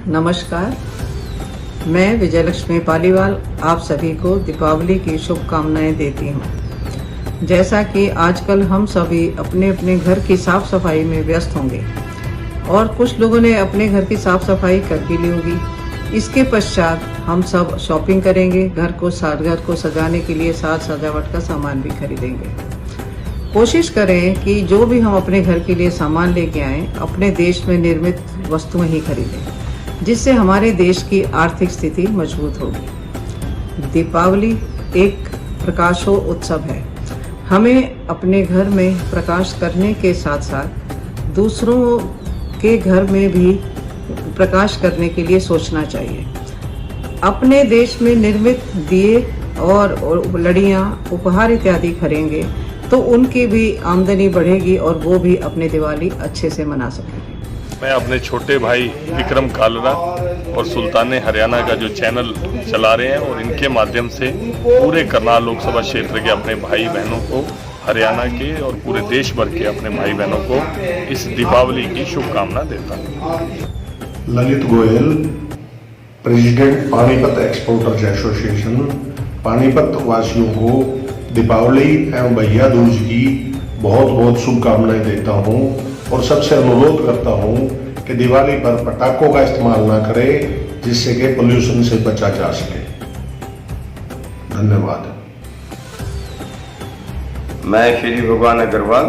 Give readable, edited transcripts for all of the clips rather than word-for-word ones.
नमस्कार, मैं विजयलक्ष्मी पालीवाल आप सभी को दीपावली की शुभकामनाएं देती हूं। जैसा कि आजकल हम सभी अपने अपने घर की साफ सफाई में व्यस्त होंगे और कुछ लोगों ने अपने घर की साफ सफाई कर भी ली होगी। इसके पश्चात हम सब शॉपिंग करेंगे, घर को सजाने के लिए साज सजावट का सामान भी खरीदेंगे। कोशिश करें कि जो भी हम अपने घर के लिए सामान लेके आएं, अपने देश में निर्मित वस्तुएं ही खरीदें, जिससे हमारे देश की आर्थिक स्थिति मजबूत होगी। दीपावली एक प्रकाशो उत्सव है। हमें अपने घर में प्रकाश करने के साथ साथ दूसरों के घर में भी प्रकाश करने के लिए सोचना चाहिए। अपने देश में निर्मित दिए और लड़ियाँ, उपहार इत्यादि खरीदेंगे तो उनकी भी आमदनी बढ़ेगी और वो भी अपने दिवाली अच्छे से मना सकेंगे। मैं अपने छोटे भाई विक्रम कालरा और सुल्तान हरियाणा का जो चैनल चला रहे हैं और इनके माध्यम से पूरे करनाल लोकसभा क्षेत्र के अपने भाई बहनों को, हरियाणा के और पूरे देश भर के अपने भाई बहनों को इस दीपावली की शुभकामना देता हूँ। Lalit Goyal, president Panipat exporters association, Panipat वासियों को दीपावली एवं भैया दूज की बहुत बहुत शुभकामनाएं देता हूं और सबसे अनुरोध करता हूं कि दिवाली पर पटाखों का इस्तेमाल ना करें, जिससे कि पोल्यूशन से बचा जा सके। धन्यवाद। मैं श्री भगवान अग्रवाल,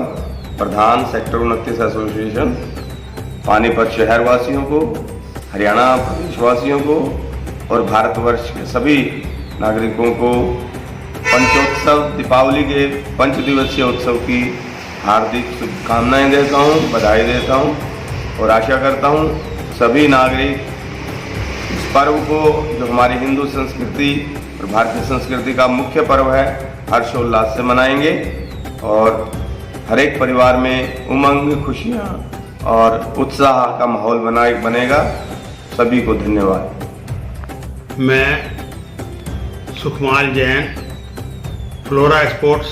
प्रधान सेक्टर 29 एसोसिएशन, पानीपत शहर वासियों को, हरियाणा प्रदेश वासियों को और भारतवर्ष के सभी नागरिकों को पंचोत्सव दीपावली के 5 दिवसीय उत्सव की हार्दिक शुभकामनाएं देता हूं, बधाई देता हूं और आशा करता हूं सभी नागरिक इस पर्व को, जो हमारी हिंदू संस्कृति और भारतीय संस्कृति का मुख्य पर्व है, हर्षोल्लास से मनाएंगे और हर एक परिवार में उमंग, खुशियां और उत्साह का माहौल बनेगा। सभी को धन्यवाद। मैं Sukhmal Jain, Flora Sports,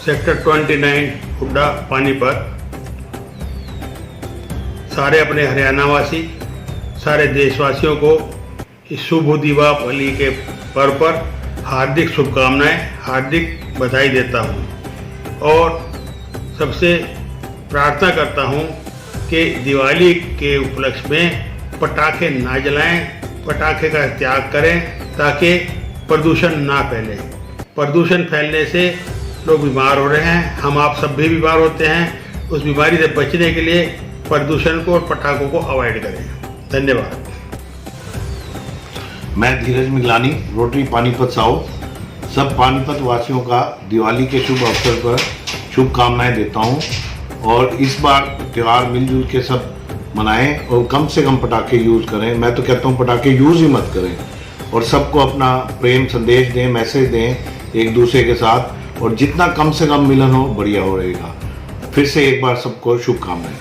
sector 29 Hooda, Panipat, सारे अपने हरियाणावासी, सारे देशवासियों को इस शुभ दीपावली के पर्व पर हार्दिक शुभकामनाएं, हार्दिक बधाई देता हूं और सबसे प्रार्थना करता हूं कि दिवाली के उपलक्ष्य में पटाखे ना जलाएं, पटाखे का त्याग करें ताकि प्रदूषण ना फैले। प्रदूषण फैलने से लोग बीमार हो रहे हैं, हम आप सब भी बीमार होते हैं। उस बीमारी से बचने के लिए प्रदूषण को और पटाखों को अवॉइड करें। धन्यवाद। मैं धीरज मिगलानी, रोटरी पानीपत साउथ, सब पानीपत वासियों का दिवाली के शुभ अवसर पर शुभकामनाएं देता हूं और इस बार त्यौहार मिलजुल के सब मनाएं और कम से कम पटाखे यूज़ करें। मैं तो कहता हूं पटाखे यूज़ ही मत करें और सबको अपना प्रेम संदेश दें, मैसेज दें एक दूसरे के साथ, और जितना कम से कम मिलन हो बढ़िया हो रहेगा। फिर से एक बार सबको शुभकामनाएं।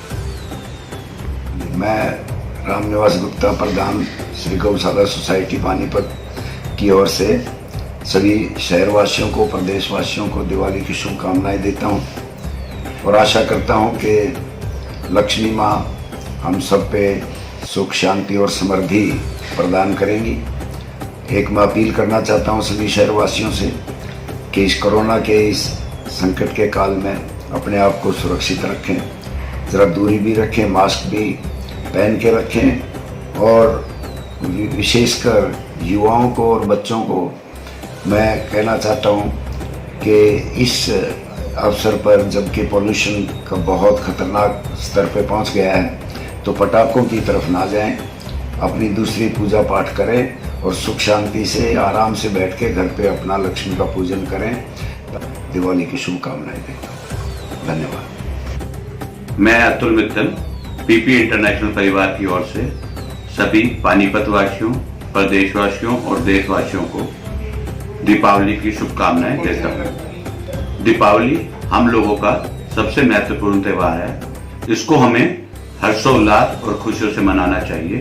मैं रामनिवास गुप्ता, प्रधान श्री गौशाला सोसाइटी पानीपत की ओर से सभी शहरवासियों को, प्रदेशवासियों को दिवाली की शुभकामनाएं देता हूं और आशा करता हूं कि लक्ष्मी माँ हम सब पे सुख, शांति और समृद्धि प्रदान करेंगी। एक मैं अपील करना चाहता हूं सभी शहरवासियों से कि इस कोरोना के इस संकट के काल में अपने आप को सुरक्षित रखें, ज़रा दूरी भी रखें, मास्क भी पहन के रखें और विशेषकर युवाओं को और बच्चों को मैं कहना चाहता हूं कि इस अवसर पर जबकि पॉल्यूशन का बहुत खतरनाक स्तर पर पहुंच गया है, तो पटाखों की तरफ ना जाएं, अपनी दूसरी पूजा पाठ करें और सुख शांति से आराम से बैठ के घर पे अपना लक्ष्मी का पूजन करें। दिवाली की शुभकामनाएं देता हूँ। धन्यवाद। मैं अतुल मित्तल, पीपी इंटरनेशनल परिवार की ओर से सभी पानीपत वासियों, प्रदेशवासियों और देशवासियों को दीपावली की शुभकामनाएं देता हूँ। दीपावली हम लोगों का सबसे महत्वपूर्ण त्यौहार है। इसको हमें हर्षोल्लास और खुशियों से मनाना चाहिए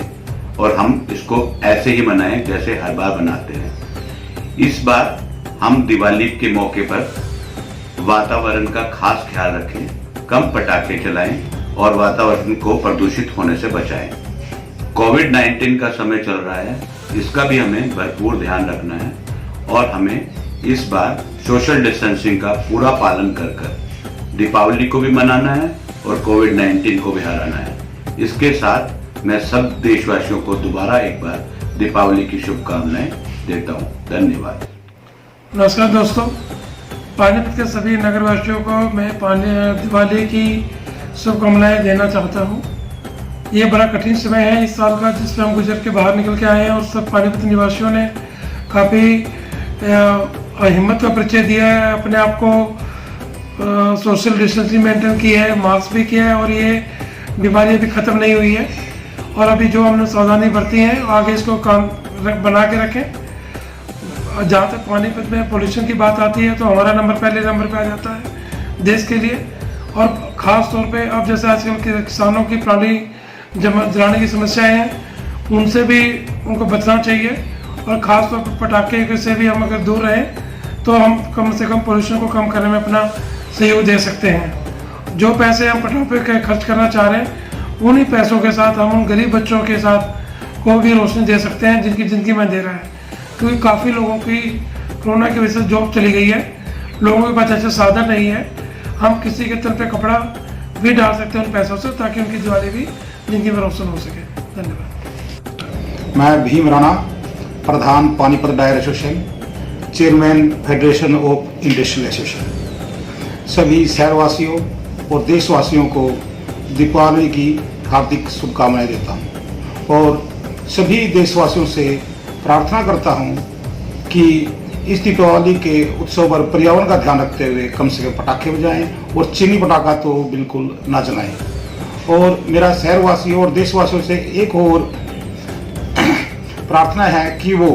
और हम इसको ऐसे ही मनाएं जैसे हर बार मनाते हैं। इस बार हम दिवाली के मौके पर वातावरण का खास ख्याल रखें, कम पटाखे चलाएं और वातावरण को प्रदूषित होने से बचाएं। कोविड-19 का समय चल रहा है, इसका भी हमें भरपूर ध्यान रखना है और हमें इस बार सोशल डिस्टेंसिंग का पूरा पालन कर दीपावली को भी मनाना है और कोविड-19 को भी हराना है। इसके साथ मैं सब देशवासियों को दोबारा एक बार दीपावली की शुभकामनाएं देता हूं। धन्यवाद। नमस्कार दोस्तों, पानीपत के सभी नगरवासियों को मैं दिवाली की शुभकामनाएं देना चाहता हूं। ये बड़ा कठिन समय है इस साल का, जिसमें हम गुजर के बाहर निकल के आए हैं और सब पानीपत निवासियों ने काफ़ी हिम्मत का परिचय दिया है, अपने आप को सोशल डिस्टेंसिंग मेंटेन की है, मास्क भी किया है और ये बीमारी अभी ख़त्म नहीं हुई है। और अभी जो हमने सावधानी बरती है आगे इसको काम बना के रखें। जहाँ तक पानीपत में पोल्यूशन की बात आती है तो हमारा नंबर पहले नंबर पे आ जाता है देश के लिए। और ख़ास तौर पे अब जैसे आजकल के किसानों की पराली जलाने की समस्याएं हैं, उनसे भी उनको बचना चाहिए। और ख़ास तौर पर पटाखे से भी हम अगर दूर रहें तो हम कम से कम पोल्यूशन को कम करने में अपना सहयोग दे सकते हैं। जो पैसे हम पटाखे के खर्च करना चाह रहे हैं, उन्हीं पैसों के साथ हम उन गरीब बच्चों के साथ को भी रोशनी दे सकते हैं जिनकी ज़िंदगी में अंधेरा है। क्योंकि काफ़ी लोगों की कोरोना की वजह से जॉब चली गई है, लोगों के पास ऐसे साधन नहीं है। हम किसी के तन पे कपड़ा भी डाल सकते हैं उन पैसों से, ताकि उनकी दिवाली भी जिंदगी में रोशन हो सके। धन्यवाद। मैं भीम राणा, प्रधान Panipat dyer association, chairman federation of industrial association, सभी शहरवासियों और देशवासियों को दीपावली की हार्दिक शुभकामनाएं देता हूं और सभी देशवासियों से प्रार्थना करता हूं कि इस दीपावली के उत्सव पर पर्यावरण का ध्यान रखते हुए कम से कम पटाखे बजाएं और चीनी पटाखा तो बिल्कुल ना जलाएं। और मेरा शहरवासियों और देशवासियों से एक और प्रार्थना है कि वो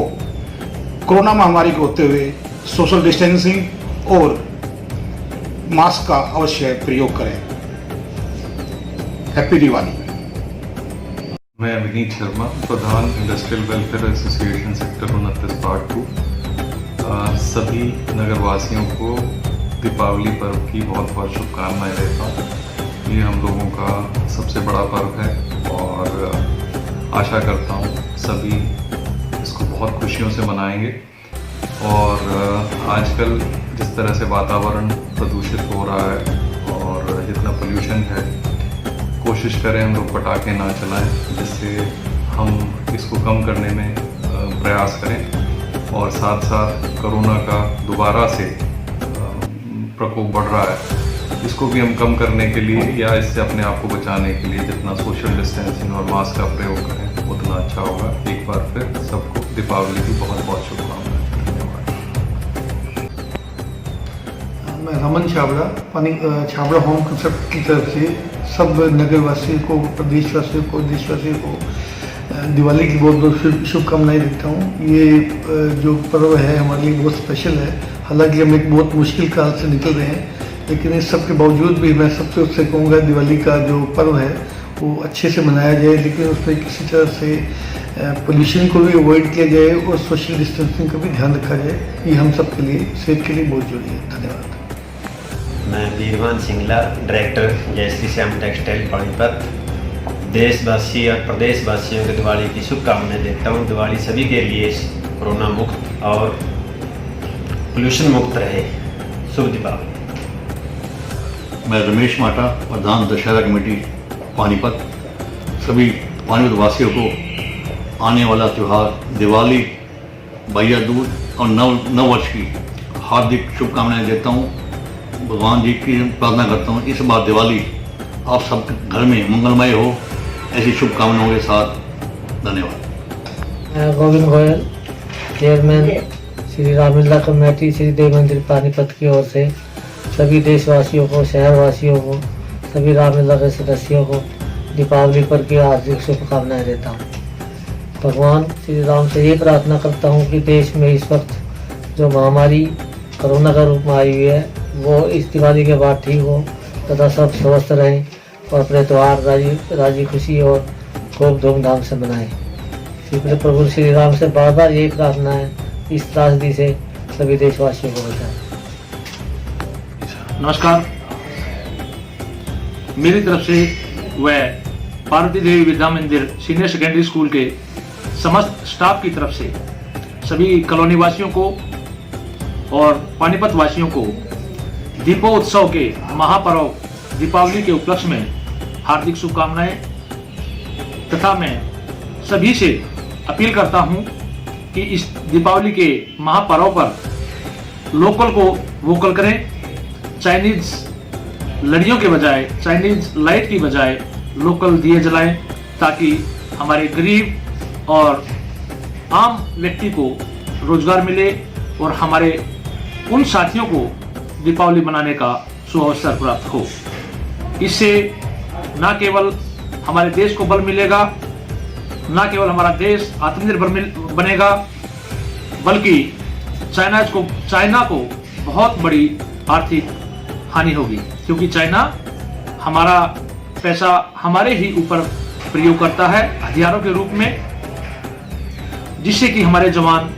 कोरोना महामारी को होते हुए सोशल डिस्टेंसिंग और मास्क का अवश्य प्रयोग करें। हैप्पी दिवाली। मैं विनीत शर्मा, प्रधान industrial welfare association sector 29 part 2। सभी नगरवासियों को दीपावली पर्व की बहुत बहुत शुभकामनाएं देता हूँ। ये हम लोगों का सबसे बड़ा पर्व है और आशा करता हूँ सभी इसको बहुत खुशियों से मनाएंगे। और आजकल जिस तरह से वातावरण प्रदूषित हो रहा है और जितना पोल्यूशन है, कोशिश करें हम लोग पटाखे ना चलाएं, जिससे हम इसको कम करने में प्रयास करें। और साथ साथ कोरोना का दोबारा से प्रकोप बढ़ रहा है, इसको भी हम कम करने के लिए या इससे अपने आप को बचाने के लिए जितना सोशल डिस्टेंसिंग और मास्क का प्रयोग करें उतना अच्छा होगा। एक बार फिर सबको दीपावली की बहुत बहुत शुभकामनाएं। मैं रमन छाबड़ा, छाबड़ा होम कंसेप्ट की तरफ से सब नगरवासियों को, प्रदेशवासियों को, देशवासियों को दिवाली की बहुत बहुत शुभकामनाएं देता हूँ। ये जो पर्व है हमारे लिए बहुत स्पेशल है। हालांकि हम एक बहुत मुश्किल काल से निकल रहे हैं, लेकिन इस सब के बावजूद भी मैं सबसे उससे कहूँगा दिवाली का जो पर्व है वो अच्छे से मनाया जाए, लेकिन उसमें किसी तरह से पोल्यूशन को भी अवॉइड किया जाए और सोशल डिस्टेंसिंग का भी ध्यान रखा जाए। ये हम सब के लिए, सेहत के लिए बहुत जरूरी है। धन्यवाद। मैं वीरवान सिंगला, डायरेक्टर जयश्री श्याम टेक्सटाइल पानीपत, देशवासी और प्रदेशवासियों को दिवाली की शुभकामनाएं देता हूँ। दिवाली सभी के लिए कोरोना मुक्त और पोल्यूशन मुक्त रहे। शुभ दीपावली। मैं रमेश माटा, प्रधान दशहरा कमेटी पानीपत, सभी पानीपत वासियों को आने वाला त्यौहार दिवाली, भैया दूज और नव वर्ष की हार्दिक शुभकामनाएं देता हूँ। भगवान जी की प्रार्थना करता हूँ इस बार दिवाली आप सब घर में मंगलमय हो, ऐसी शुभकामनाओं के साथ। धन्यवाद। गोविंद गोयल, चेयरमैन श्री रामलीला कमेटी श्री देव मंदिर पानीपत की ओर से सभी देशवासियों को, शहरवासियों को, सभी रामलीला के सदस्यों को दीपावली पर की हार्दिक शुभकामनाएं देता हूँ। भगवान श्री राम से ये प्रार्थना करता हूँ कि देश में इस वक्त जो महामारी कोरोना का रूप में आई हुई है वो इस दिवाली के बाद ठीक हो तथा सब स्वस्थ रहें और अपने त्यौहार राजी खुशी और खूब धूमधाम से मनाएं। श्री प्रभु श्री राम से बार बार यही प्रार्थना है, इस त्रासदी से सभी देशवासियों को बचाएं। नमस्कार, मेरी तरफ से व पार्वती देवी विद्या मंदिर सीनियर सेकेंडरी स्कूल के समस्त स्टाफ की तरफ से सभी कॉलोनी वासियों को और पानीपत वासियों को दीपोत्सव के महापर्व दीपावली के उपलक्ष्य में हार्दिक शुभकामनाएं तथा मैं सभी से अपील करता हूं कि इस दीपावली के महापर्व पर लोकल को वोकल करें। चाइनीज लड़ियों के बजाय, चाइनीज लाइट की बजाय लोकल दिए जलाएं ताकि हमारे गरीब और आम व्यक्ति को रोजगार मिले और हमारे उन साथियों को दीपावली मनाने का सुअवसर प्राप्त हो। इससे न केवल हमारे देश को बल मिलेगा, न केवल हमारा देश आत्मनिर्भर बनेगा, बल्कि चाइना को बहुत बड़ी आर्थिक हानि होगी, क्योंकि चाइना हमारा पैसा हमारे ही ऊपर प्रयोग करता है हथियारों के रूप में, जिससे कि हमारे जवान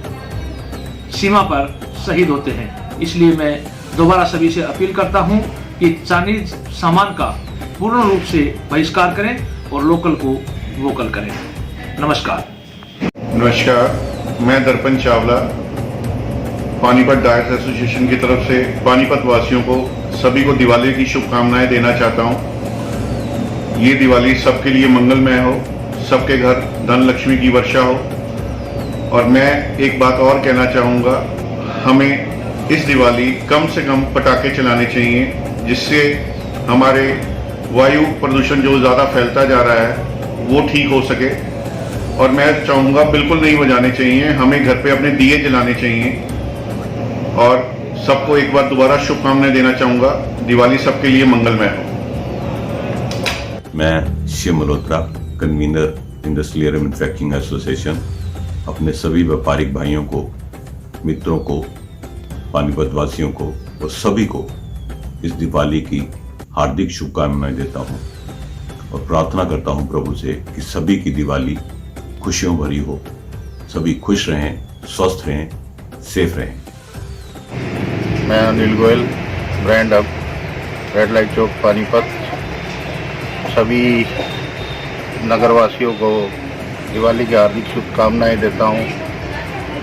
सीमा पर शहीद होते हैं। इसलिए मैं दोबारा सभी से अपील करता हूं कि चाइनीज सामान का पूर्ण रूप से बहिष्कार करें और लोकल को वोकल करें। नमस्कार। मैं दर्पण चावला पानीपत डायर्स एसोसिएशन की तरफ से पानीपत वासियों को सभी को दिवाली की शुभकामनाएं देना चाहता हूं। ये दिवाली सबके लिए मंगलमय हो, सबके घर धन लक्ष्मी की वर्षा हो। और मैं एक बात और कहना चाहूँगा, हमें इस दिवाली कम से कम पटाखे चलाने चाहिए, जिससे हमारे वायु प्रदूषण जो ज़्यादा फैलता जा रहा है वो ठीक हो सके। और मैं चाहूँगा बिल्कुल नहीं बजाने चाहिए, हमें घर पे अपने दिए जलाने चाहिए। और सबको एक बार दोबारा शुभकामनाएं देना चाहूँगा। दिवाली सबके लिए मंगलमय हो। मैं Shiv Malhotra, convener industrial manufacturing association, अपने सभी व्यापारिक भाइयों को, मित्रों को, पानीपत वासियों को और सभी को इस दिवाली की हार्दिक शुभकामनाएं देता हूं और प्रार्थना करता हूं प्रभु से कि सभी की दिवाली खुशियों भरी हो, सभी खुश रहें, स्वस्थ रहें, सेफ रहें। मैं अनिल गोयल, ब्रांड अब रेड लाइट चौक पानीपत, सभी नगरवासियों को दिवाली की हार्दिक शुभकामनाएं देता हूं।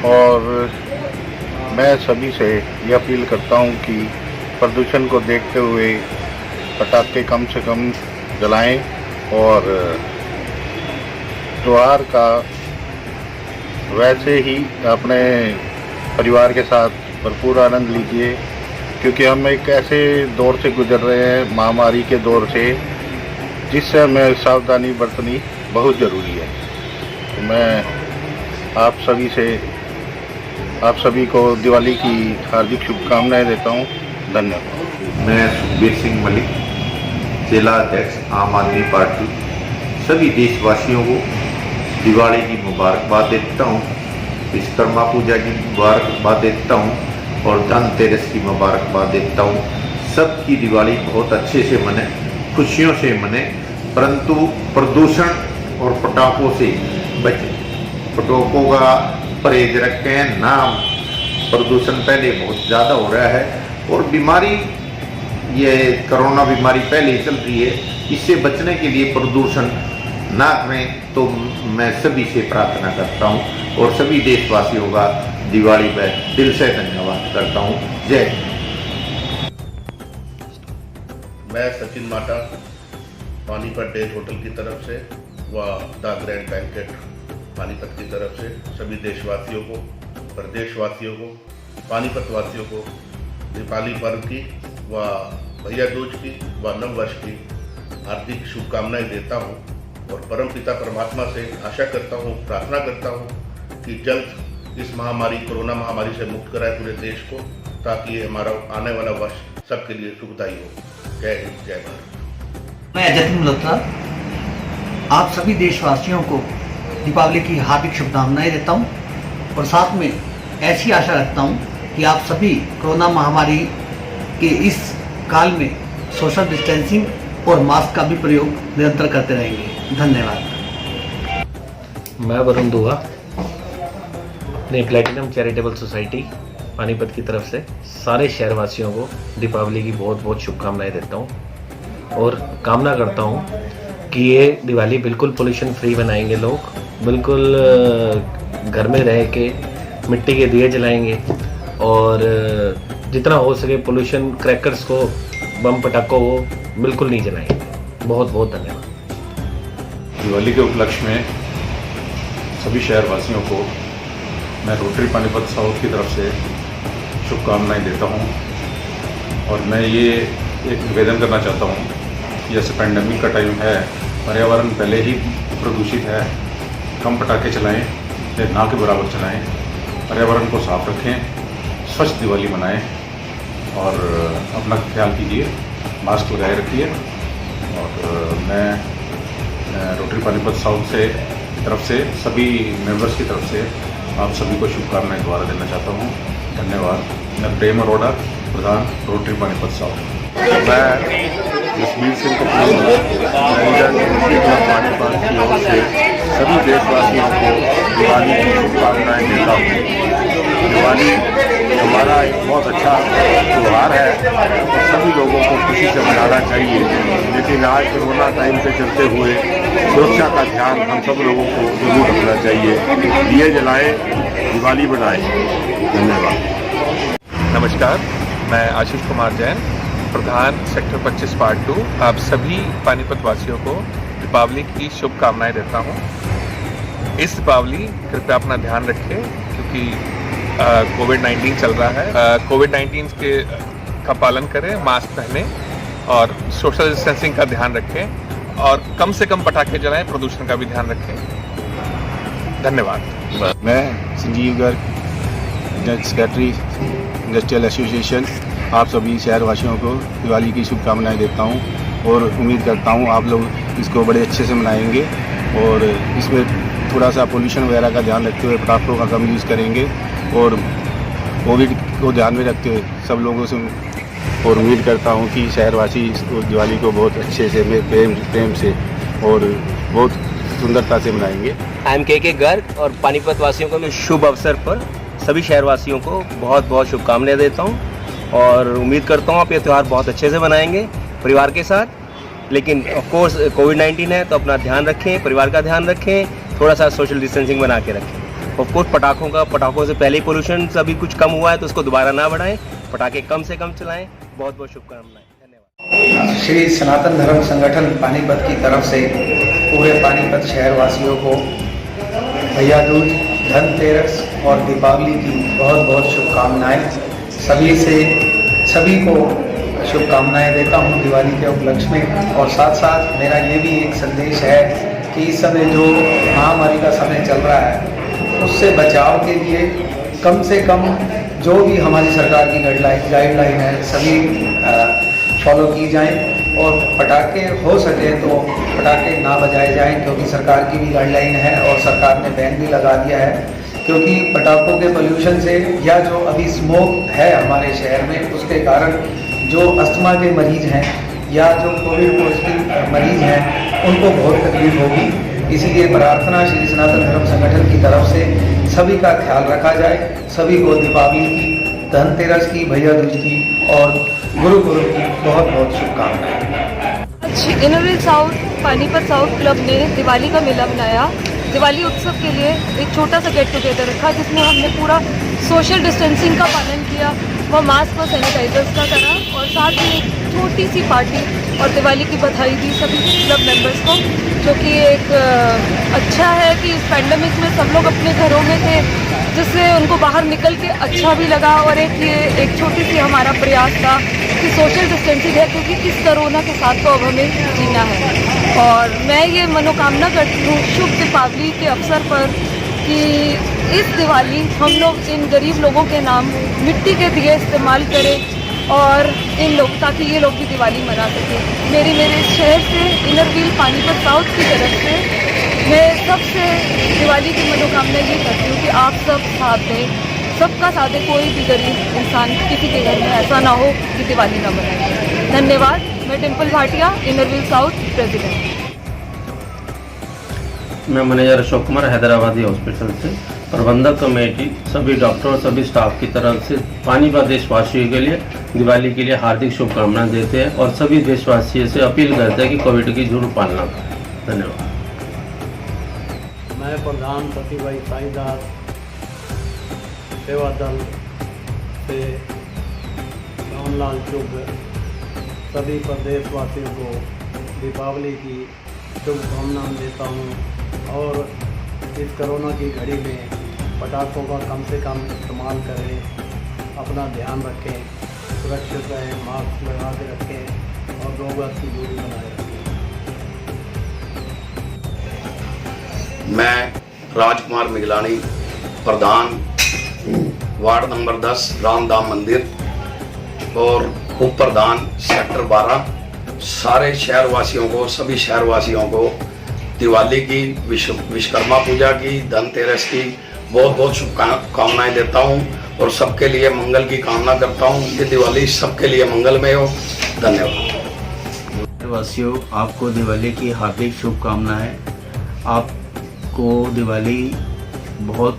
और मैं सभी से यह अपील करता हूं कि प्रदूषण को देखते हुए पटाखे कम से कम जलाएं और त्योहार का वैसे ही अपने परिवार के साथ भरपूर आनंद लीजिए, क्योंकि हम एक ऐसे दौर से गुजर रहे हैं, महामारी के दौर से, जिससे हमें सावधानी बरतनी बहुत ज़रूरी है। तो मैं आप सभी को दिवाली की हार्दिक शुभकामनाएं देता हूं। धन्यवाद। मैं सुखबीर सिंह मलिक, जिला अध्यक्ष आम आदमी पार्टी, सभी देशवासियों को दिवाली की मुबारकबाद देता हूं, विश्वकर्मा पूजा की मुबारकबाद देता हूं और धनतेरस की मुबारकबाद देता हूं। सबकी दिवाली बहुत अच्छे से मने, खुशियों से मने, परंतु प्रदूषण और पटाखों से बचें। पटाखों का परहेज रखें, ना प्रदूषण पहले बहुत ज़्यादा हो रहा है और बीमारी, ये कोरोना बीमारी पहले ही चल रही है, इससे बचने के लिए प्रदूषण ना करें। तो मैं सभी से प्रार्थना करता हूं और सभी देशवासियों का दिवाली पर दिल से धन्यवाद करता हूं। जय हिंद। मैं सचिन माटा, पानीपत डेज होटल की तरफ से व द ग्रैंड बैंकेट पानीपत की तरफ से सभी देशवासियों को, प्रदेशवासियों को, पानीपत वासियों को दीपावली पर्व की व भैया दूज की व नव वर्ष की हार्दिक शुभकामनाएं देता हूं और परमपिता परमात्मा से आशा करता हूं, प्रार्थना करता हूं कि जल्द इस महामारी, कोरोना महामारी से मुक्त कराए पूरे देश को, ताकि ये हमारा आने वाला वर्ष सबके लिए सुखदायी हो। जय हिंद, जय भारत। मैं जतिन मल्होत्रा आप सभी देशवासियों को दीपावली की हार्दिक शुभकामनाएं देता हूं और साथ में ऐसी आशा रखता हूं कि आप सभी कोरोना महामारी के इस काल में सोशल डिस्टेंसिंग और मास्क का भी प्रयोग निरंतर करते रहेंगे। धन्यवाद। मैं वरुण दुआ, अपने प्लेटिनम चैरिटेबल सोसाइटी पानीपत की तरफ से सारे शहरवासियों को दीपावली की बहुत बहुत शुभकामनाएं देता हूं और कामना करता हूं कि ये दिवाली बिल्कुल पोल्यूशन फ्री बनाएंगे लोग, बिल्कुल घर में रह के मिट्टी के दिए जलाएंगे और जितना हो सके पोल्यूशन क्रैकर्स को, बम पटाखों को बिल्कुल नहीं जलाएंगे। बहुत बहुत धन्यवाद। दिवाली के उपलक्ष्य में सभी शहरवासियों को मैं रोटरी पानीपत साउथ की तरफ से शुभकामनाएं देता हूं और मैं ये एक निवेदन करना चाहता हूं कि जैसे पैंडेमिक का टाइम है, पर्यावरण पहले ही प्रदूषित है, कम पटाखे चलाएं या ना के बराबर चलाएं, पर्यावरण को साफ रखें, स्वच्छ दिवाली मनाएं और अपना ख्याल कीजिए, मास्क लगाए रखिए। और मैं रोटरी पानीपत साउथ से तरफ से सभी मेंबर्स की तरफ से आप सभी को शुभकामनाएं दोबारा देना चाहता हूं। धन्यवाद। मैं प्रेम अरोड़ा, प्रधान रोटरी पानीपत साउथ। मैं जसवीर सिंह कपूर पानीपत की ओर से सभी देशवासियों को दिवाली की शुभकामनाएं देता हूँ। दिवाली हमारा एक बहुत अच्छा त्यौहार है और सभी लोगों को खुशी से मनाना चाहिए, लेकिन आज कोरोना टाइम से चलते हुए सुरक्षा का ध्यान हम सब लोगों को जरूर रखना चाहिए। दिए जलाएं, दिवाली बनाएं। धन्यवाद। नमस्कार, मैं आशीष कुमार जैन, प्रधान सेक्टर 25 पार्ट 2। आप सभी पानीपत वासियों को दीपावली की शुभकामनाएं देता हूं। इस दीपावली कृपया अपना ध्यान रखें क्योंकि कोविड-19 चल रहा है। कोविड-19 का पालन करें, मास्क पहने और सोशल डिस्टेंसिंग का ध्यान रखें और कम से कम पटाखे जलाएं, प्रदूषण का भी ध्यान रखें। धन्यवाद। मैं Sanjeev Garg, general secretary industrial association, आप सभी शहरवासियों को दिवाली की शुभकामनाएं देता हूं और उम्मीद करता हूं आप लोग इसको बड़े अच्छे से मनाएंगे और इसमें थोड़ा सा पोल्यूशन वगैरह का ध्यान रखते हुए पटाखों का कम यूज़ करेंगे और कोविड को ध्यान में रखते हुए सब लोगों से और उम्मीद करता हूं कि शहरवासी इस दिवाली को बहुत अच्छे से प्रेम से और बहुत सुंदरता से मनाएंगे। के गर्ग और पानीपत वासियों को मैं शुभ अवसर पर सभी शहरवासियों को बहुत बहुत शुभकामनाएं देता हूं और उम्मीद करता हूं आप ये त्यौहार बहुत अच्छे से मनाएंगे परिवार के साथ। लेकिन ऑफ कोर्स कोविड-19 है तो अपना ध्यान रखें, परिवार का ध्यान रखें, थोड़ा सा सोशल डिस्टेंसिंग बना के रखें। ऑफ कोर्स पटाखों से पहले ही पोल्यूशन सभी कुछ कम हुआ है तो उसको दोबारा ना बढ़ाएं, पटाखे कम से कम चलाएं। बहुत बहुत शुभकामनाएं। धन्यवाद। श्री सनातन धर्म संगठन पानीपत की तरफ से पूरे पानीपत शहरवासियों को भैया दूज, धनतेरस और दीपावली की बहुत बहुत शुभकामनाएं। सभी को शुभकामनाएं देता हूं दिवाली के उपलक्ष्य में। और साथ साथ मेरा ये भी एक संदेश है कि इस समय जो महामारी का समय चल रहा है उससे बचाव के लिए कम से कम जो भी हमारी सरकार की गाइडलाइन है सभी फॉलो की जाएं और पटाखे हो सके तो पटाखे ना बजाए जाएं क्योंकि सरकार की भी गाइडलाइन है और सरकार ने बैन भी लगा दिया है। क्योंकि पटाखों के पोल्यूशन से या जो अभी स्मोक है हमारे शहर में उसके कारण जो अस्थमा के मरीज हैं या जो कोविड पॉजिटिव मरीज हैं उनको बहुत तकलीफ होगी। इसीलिए प्रार्थना श्री सनातन धर्म संगठन की तरफ से सभी का ख्याल रखा जाए। सभी को दीपावली की, धनतेरस की, भैया दूज की और गुरु की बहुत बहुत शुभकामनाएं। Inner Wheel south Panipat south club ने दिवाली का मेला बनाया। दिवाली उत्सव के लिए एक छोटा सा गेट टुगेदर रखा जिसमें हमने पूरा सोशल डिस्टेंसिंग का पालन किया, वह मास्क और सैनिटाइजर्स का करा और साथ ही एक छोटी सी पार्टी और दिवाली की बधाई दी सभी क्लब मेंबर्स को, जो कि एक अच्छा है कि इस पैंडेमिक में सब लोग अपने घरों में थे जिससे उनको बाहर निकल के अच्छा भी लगा। और एक छोटी सी हमारा प्रयास था कि सोशल डिस्टेंसिंग है क्योंकि इस कोरोना के साथ तो अब हमें जीना है। और मैं ये मनोकामना करती हूँ शुभ दीपावली के अवसर पर कि इस दिवाली हम लोग इन गरीब लोगों के नाम मिट्टी के दिए इस्तेमाल करें और इन लोग ताकि ये लोग भी दिवाली मना सकें। मेरे शहर से इनरव्हील पानीपत साउथ की तरफ से मैं सबसे दिवाली की मनोकामना ये करती हूँ कि आप सब साथ दें, सबका साथ दें। कोई भी गरीब इंसान किसी के घर में ऐसा ना हो कि दिवाली ना मनाए। धन्यवाद। मैं Dimple Bhatia, Inner Wheel south president. मैं मैनेजर अशोक कुमार, हैदराबादी हॉस्पिटल से। प्रबंधक कमेटी सभी डॉक्टर और सभी स्टाफ की तरफ से पानीपत देशवासियों के लिए दिवाली के लिए हार्दिक शुभकामनाएं देते हैं और सभी देशवासियों से अपील करते हैं कि कोविड की जरूर पालना करें। धन्यवाद। मैं प्रधान सतीभाई साईदास सेवा दल से रामलाल चुग सभी प्रदेशवासियों को दीपावली की शुभकामनाएं देता हूं और इस कोरोना की घड़ी में पटाखों का कम से कम इस्तेमाल करें, अपना ध्यान रखें, सुरक्षित रहें, मास्क लगा के रखें और 2 गज की दूरी बनाए रखें। मैं राजकुमार मिगलानी, प्रधान वार्ड नंबर 10 रामधाम मंदिर और उप प्रधान सेक्टर 12, सारे शहरवासियों को, सभी शहरवासियों को दिवाली की, विश्वकर्मा पूजा की, धनतेरस की बहुत बहुत शुभकामनाएं देता हूं और सबके लिए मंगल की कामना करता हूं। ये दिवाली सबके लिए मंगलमय हो। धन्यवाद। वासियों, आपको दिवाली की हार्दिक शुभकामनाएं। आपको दिवाली बहुत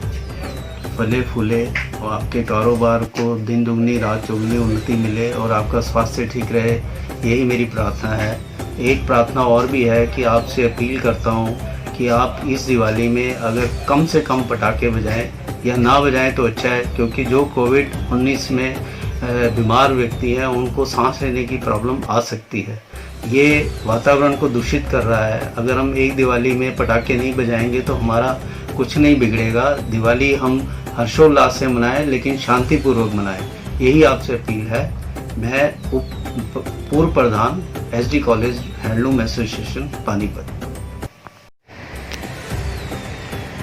फले फूले और आपके कारोबार को दिन दुगनी रात चौगुनी उन्नति मिले और आपका स्वास्थ्य ठीक रहे, यही मेरी प्रार्थना है। एक प्रार्थना और भी है कि आपसे अपील करता हूं कि आप इस दिवाली में अगर कम से कम पटाखे बजाएं या ना बजाएं तो अच्छा है, क्योंकि जो कोविड-19 में बीमार व्यक्ति हैं उनको सांस लेने की प्रॉब्लम आ सकती है। ये वातावरण को दूषित कर रहा है। अगर हम एक दिवाली में पटाखे नहीं बजाएंगे तो हमारा कुछ नहीं बिगड़ेगा। दिवाली हम हर्षोल्लास से मनाएं, लेकिन शांतिपूर्वक मनाएं, यही आपसे अपील है। मैं पूर्व प्रधान SD college handloom association Panipat.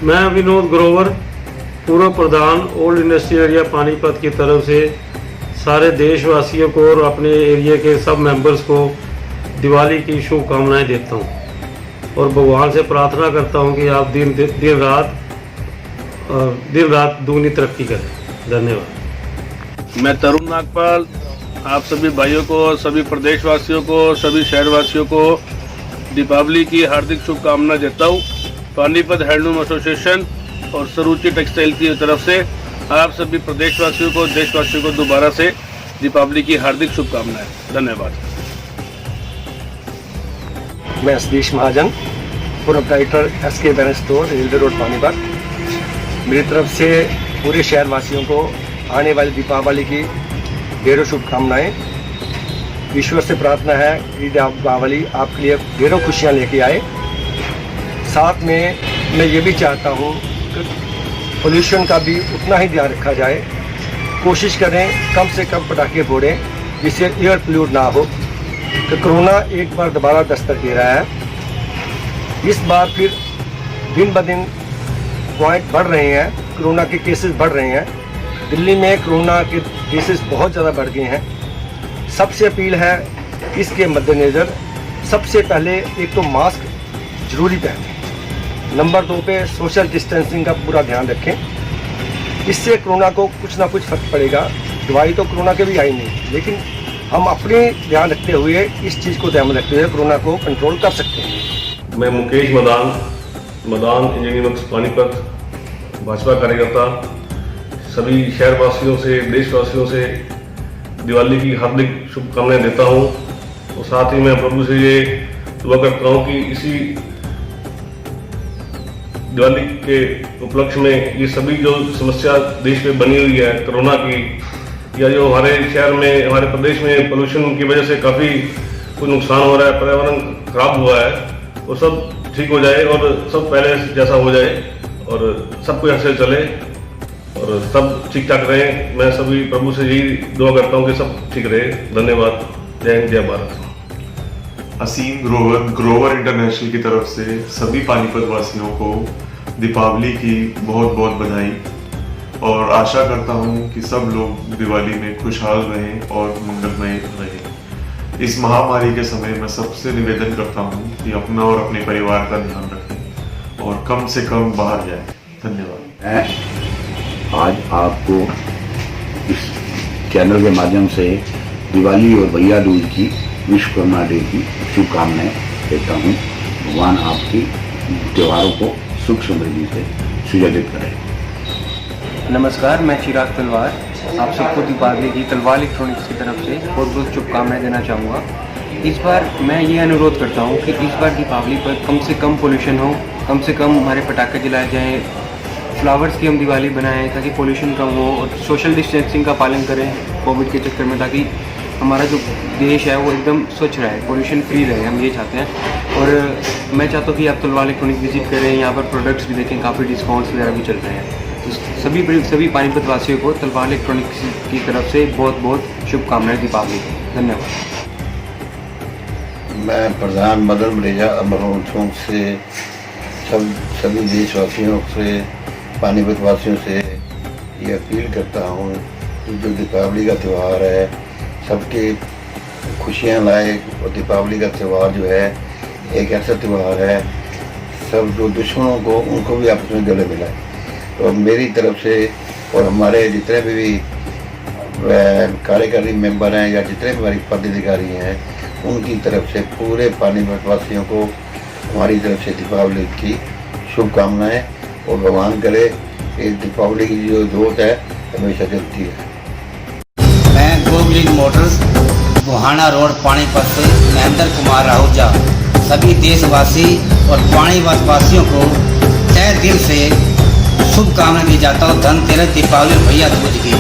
मैं विनोद ग्रोवर, पूर्व प्रधान ओल्ड इंडस्ट्रियल एरिया पानीपत की तरफ से सारे देशवासियों को और अपने एरिया के सब मेंबर्स को दिवाली की शुभकामनाएं देता हूं और भगवान से प्रार्थना करता हूं कि आप दिन रात दुगनी तरक्की करें। धन्यवाद। मैं तरुण नागपाल आप सभी भाइयों को, सभी प्रदेशवासियों को, सभी शहरवासियों को दीपावली की हार्दिक शुभकामनाएं देता हूं। पानीपत हैंडलूम एसोसिएशन और सरूची टेक्सटाइल की तरफ से आप सभी प्रदेशवासियों को, देशवासियों को दोबारा से दीपावली की हार्दिक शुभकामनाएं। धन्यवाद। मैं Satish Mahajan, proprietor SK banner store, railway road Panipat. मेरी तरफ से पूरे शहरवासियों को आने वाली दीपावली की ढेरों शुभकामनाएं। ईश्वर से प्रार्थना है कि दीपावली आपके लिए ढेरों खुशियां लेके आए। साथ में मैं ये भी चाहता हूँ कि पोल्यूशन का भी उतना ही ध्यान रखा जाए। कोशिश करें कम से कम पटाखे फोड़ें जिससे एयर पोल्यूट ना हो। तो कोरोना एक बार दोबारा दस्तक दे रहा है। इस बार फिर दिन ब दिन पॉइंट बढ़ रहे हैं, कोरोना के केसेस बढ़ रहे हैं। दिल्ली में कोरोना के केसेस बहुत ज़्यादा बढ़ गए हैं। सबसे अपील है इसके मद्देनज़र सबसे पहले एक तो मास्क जरूरी पहनें, नंबर 2 पे सोशल डिस्टेंसिंग का पूरा ध्यान रखें। इससे कोरोना को कुछ ना कुछ फर्क पड़ेगा। दवाई तो कोरोना के भी आई नहीं, लेकिन हम अपने ध्यान रखते हुए इस चीज़ को ध्यान में रखते हुए कोरोना को कंट्रोल कर सकते हैं। मैं मुकेश मदान इंजीनियरिंग वर्क्स पानीपत, भाजपा कार्यकर्ता, सभी शहरवासियों से, देशवासियों से दिवाली की हार्दिक शुभकामनाएं देता हूं और साथ ही मैं प्रभु से ये दुआ करता हूं कि इसी दिवाली के उपलक्ष्य में ये सभी जो समस्या देश में बनी हुई है कोरोना की, या जो हमारे शहर में, हमारे प्रदेश में पोल्यूशन की वजह से काफ़ी कुछ नुकसान हो रहा है, पर्यावरण खराब हुआ है, वो सब ठीक हो जाए और सब पहले जैसा हो जाए और सब कुछ ऐसे चले और सब ठीक ठाक रहे। मैं सभी प्रभु से यही दुआ करता हूँ कि सब ठीक रहे। धन्यवाद। जय हिंद, जय भारत। असीम ग्रोवर इंटरनेशनल की तरफ से सभी पानीपत वासियों को दीपावली की बहुत बहुत बधाई और आशा करता हूँ कि सब लोग दिवाली में खुशहाल रहें और मंगलमय रहें। इस महामारी के समय मैं सबसे निवेदन करता हूँ कि अपना और अपने परिवार का ध्यान रखें और कम से कम बाहर जाएं। धन्यवाद। आज आपको इस चैनल के माध्यम से दिवाली और भैया दूज की, विश्वकर्मा डे की शुभकामनाएं देता हूँ। भगवान आपकी त्योहारों को सुख समृद्धि से सुजगित करें। नमस्कार, मैं चिराग तलवार आप सबको दीपावली की तलवार इलेक्ट्रॉनिक्स की तरफ से बहुत बहुत शुभकामनाएं देना चाहूँगा। इस बार मैं ये अनुरोध करता हूँ कि इस बार दीपावली पर कम से कम पोल्यूशन हो, कम से कम हमारे पटाखे जलाए जाएँ, फ्लावर्स की हम दिवाली बनाएं ताकि पोल्यूशन कम हो, और सोशल डिस्टेंसिंग का पालन करें कोविड के चक्कर में, ताकि हमारा जो देश है वो एकदम स्वच्छ रहे, पोल्यूशन फ्री रहे, हम ये चाहते हैं। और मैं चाहता हूँ कि आप तलवार इलेक्ट्रॉनिक विजिट करें, यहाँ पर प्रोडक्ट्स भी देखें, काफ़ी डिस्काउंट्स वगैरह भी चल रहे हैं। तो सभी पानीपत वासियों को तलवार इलेक्ट्रॉनिक्स की तरफ से बहुत बहुत शुभकामनाएं दीपावली की। धन्यवाद। मैं प्रधान मदन मरेजा अमरोह चौक से सभी देशवासियों से, पानीपत वासियों से ये अपील करता हूँ कि जो दीपावली का त्यौहार है सबके खुशियाँ लाए, और दीपावली का त्यौहार जो है एक ऐसा त्यौहार है सब जो दुश्मनों को उनको भी आपस में गले मिलाए। तो मेरी तरफ से और हमारे जितने भी कार्यकारी मेंबर हैं या जितने भी हमारे पदाधिकारी हैं उनकी तरफ से पूरे पानीपत वासियों को हमारी तरफ से दीपावली की शुभकामनाएं, और भगवान करे इस दीपावली की जो जोत है हमेशा जलती है। मैं go green Motors Buhana road Panipat से महेंद्र कुमार आहूजा सभी देशवासी और पानीपत वासियों को तहे दिल से शुभकामनाएं दी जाता हूँ धनतेरस, दीपावली और भैया दूज की।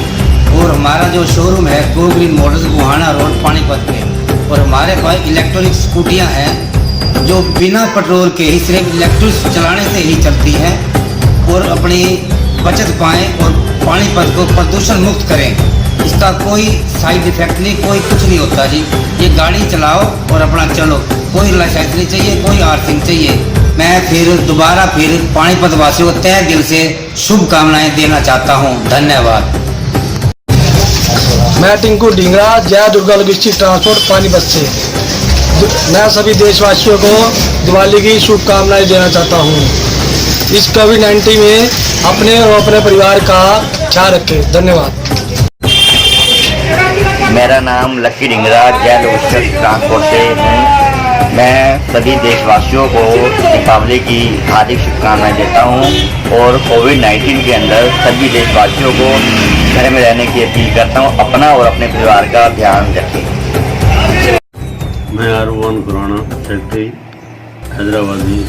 और हमारा जो शोरूम है go green Motors Buhana road Panipat में, और हमारे पास इलेक्ट्रॉनिक स्कूटियाँ हैं जो बिना पेट्रोल के ही सिर्फ इलेक्ट्रिक चलाने से ही चलती हैं, और अपनी बचत पाएँ और पानीपत को प्रदूषण मुक्त करें। इसका कोई साइड इफेक्ट नहीं, कोई कुछ नहीं होता जी। ये गाड़ी चलाओ और अपना चलो, कोई लाइसेंस नहीं चाहिए, कोई आर्थिंग चाहिए। मैं फिर दोबारा पानीपत वासियों को तहे दिल से शुभकामनाएं देना चाहता हूँ। धन्यवाद। मैं टिंकू ढींगरा, जय दुर्गा लॉजिस्टिक ट्रांसपोर्ट पानीपत से। मैं सभी देशवासियों को दिवाली की शुभकामनाएं देना चाहता हूँ। इस कोविड-19 में अपने और अपने परिवार का ख्याल रखें। धन्यवाद। मेरा नाम लक्की ढींगरा, जय लॉजिस्टिक ट्रांसपोर्ट से हूँ। मैं सभी देशवासियों को दीपावली की हार्दिक शुभकामनाएं देता हूँ, और कोविड-19 के अंदर सभी देशवासियों को घर में रहने की अपील करता हूँ, अपना और अपने परिवार का ध्यान रखें। मैं आरुवन खुराना, सेक्रेटरी हैदराबादी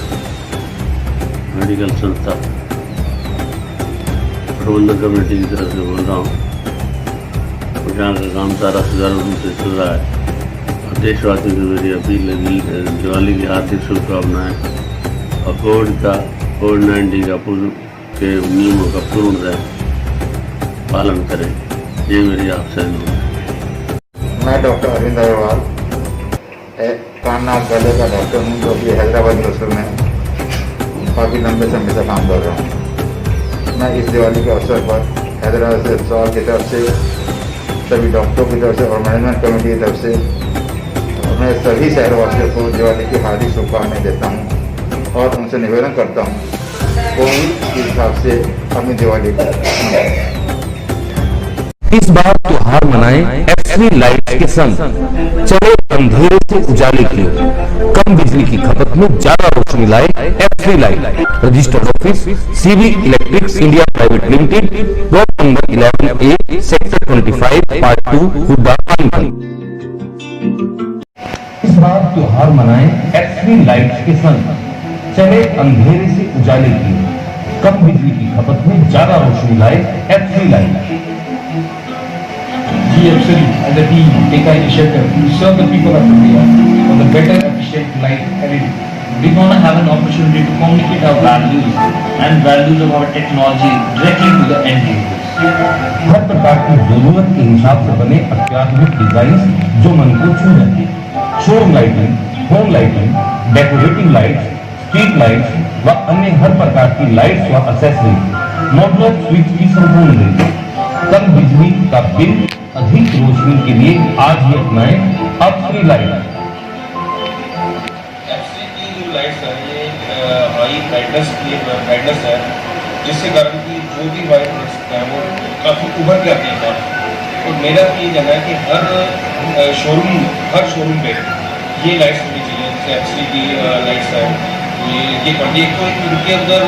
मेडिकल संस्था प्रबंधक कमेटी की तरफ से बोल रहा हूँ। यहाँ का काम सारा सुचारू रूप से चल रहा है। देशवासियों से मेरी अपील लगी दिवाली की हार्दिक शुभकामनाएं, और कोविड-19 का के नियमों का पूर्ण पालन करें, ये मेरी आपसे अनुरोध है। मैं डॉक्टर अरविंद अग्रवाल कान नाक गले का डॉक्टर हूँ, जो कि हैदराबाद हॉस्पिटल में काफ़ी लंबे समय से काम कर रहा हूँ। मैं इस दिवाली के अवसर पर हैदराबाद से स्वास्थ्य की तरफ से, सभी डॉक्टरों की तरफ से और मैनेजमेंट कमेटी की तरफ से मैं सभी शहरवासियों को दिवाली की हार्दिक शुभकामनाएं देता हूं, और उनसे निवेदन करता हूं कोविड के हिसाब से अपनी दिवाली को इस बार त्योहार मनाएं एक्सट्री लाइट के संग, चले अंधेरे से उजाले की ओर, कम बिजली की खपत में ज्यादा रोशनी लाए extra light. Registered office CV electrics India private limited, block number 11A, sector 25, part 2, Hooda, Panipat. इस बार त्योहार मनाएं एक्सट्री लाइट के संग, चले अंधेरे से उजाले की ओर, कम बिजली की खपत में ज्यादा रोशनी लाए extra light. GFCL as a team take an initiative to serve the people of India for the better efficient light LED. We want to have an opportunity to communicate our values and values of our technology directly to the end users. हर प्रकार की जरूरत के हिसाब से बने अत्याधुनिक design जो मन को छू जाते हैं। Showroom lighting, home lighting, decorative lights, street lights व अन्य हर प्रकार की लाइट्स व एक्सेसरीज, मॉड्यूलर स्विच की संपूर्ण रेंज, कम बिजली का बिल, अधिक रोशनी के लिए आज ही अपनाएं अपनी लाइट। लाइट्स है ये हाई ब्राइटनेस है, जिससे कारण कि जो भी वायर प्रोडक्ट्स हैं वो काफ़ी उभर के आते हैं। तो मेरा तो ये कहना है कि हर शोरूम पे ये लाइट्स होनी चाहिए, जैसे एक्सरी की लाइट्स है, ये क्वालिटी। एक तो इनके अंदर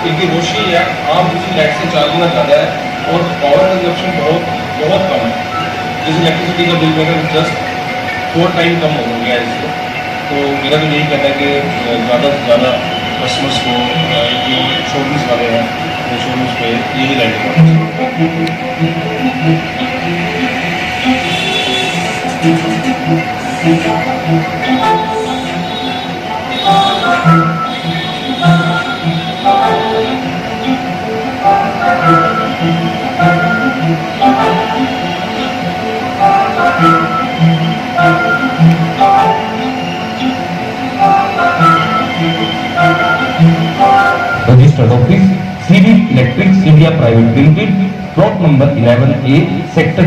इनकी रोशनी है आम दूसरी लाइट से 4 गुना ज़्यादा है, और पावर कंजप्शन बहुत कम है। जिस इलेक्ट्रिसिटी का बिल मैंने जस्ट 4 टाइम कम हो गया है इससे। तो मेरा तो यही कहना है कि ज़्यादा से ज़्यादा कस्टमर्स को जो शोरूम्स वाले हैं वो शोरूम्स पे यही light Registered office, CD Electrics India Private Limited, plot number 11A, sector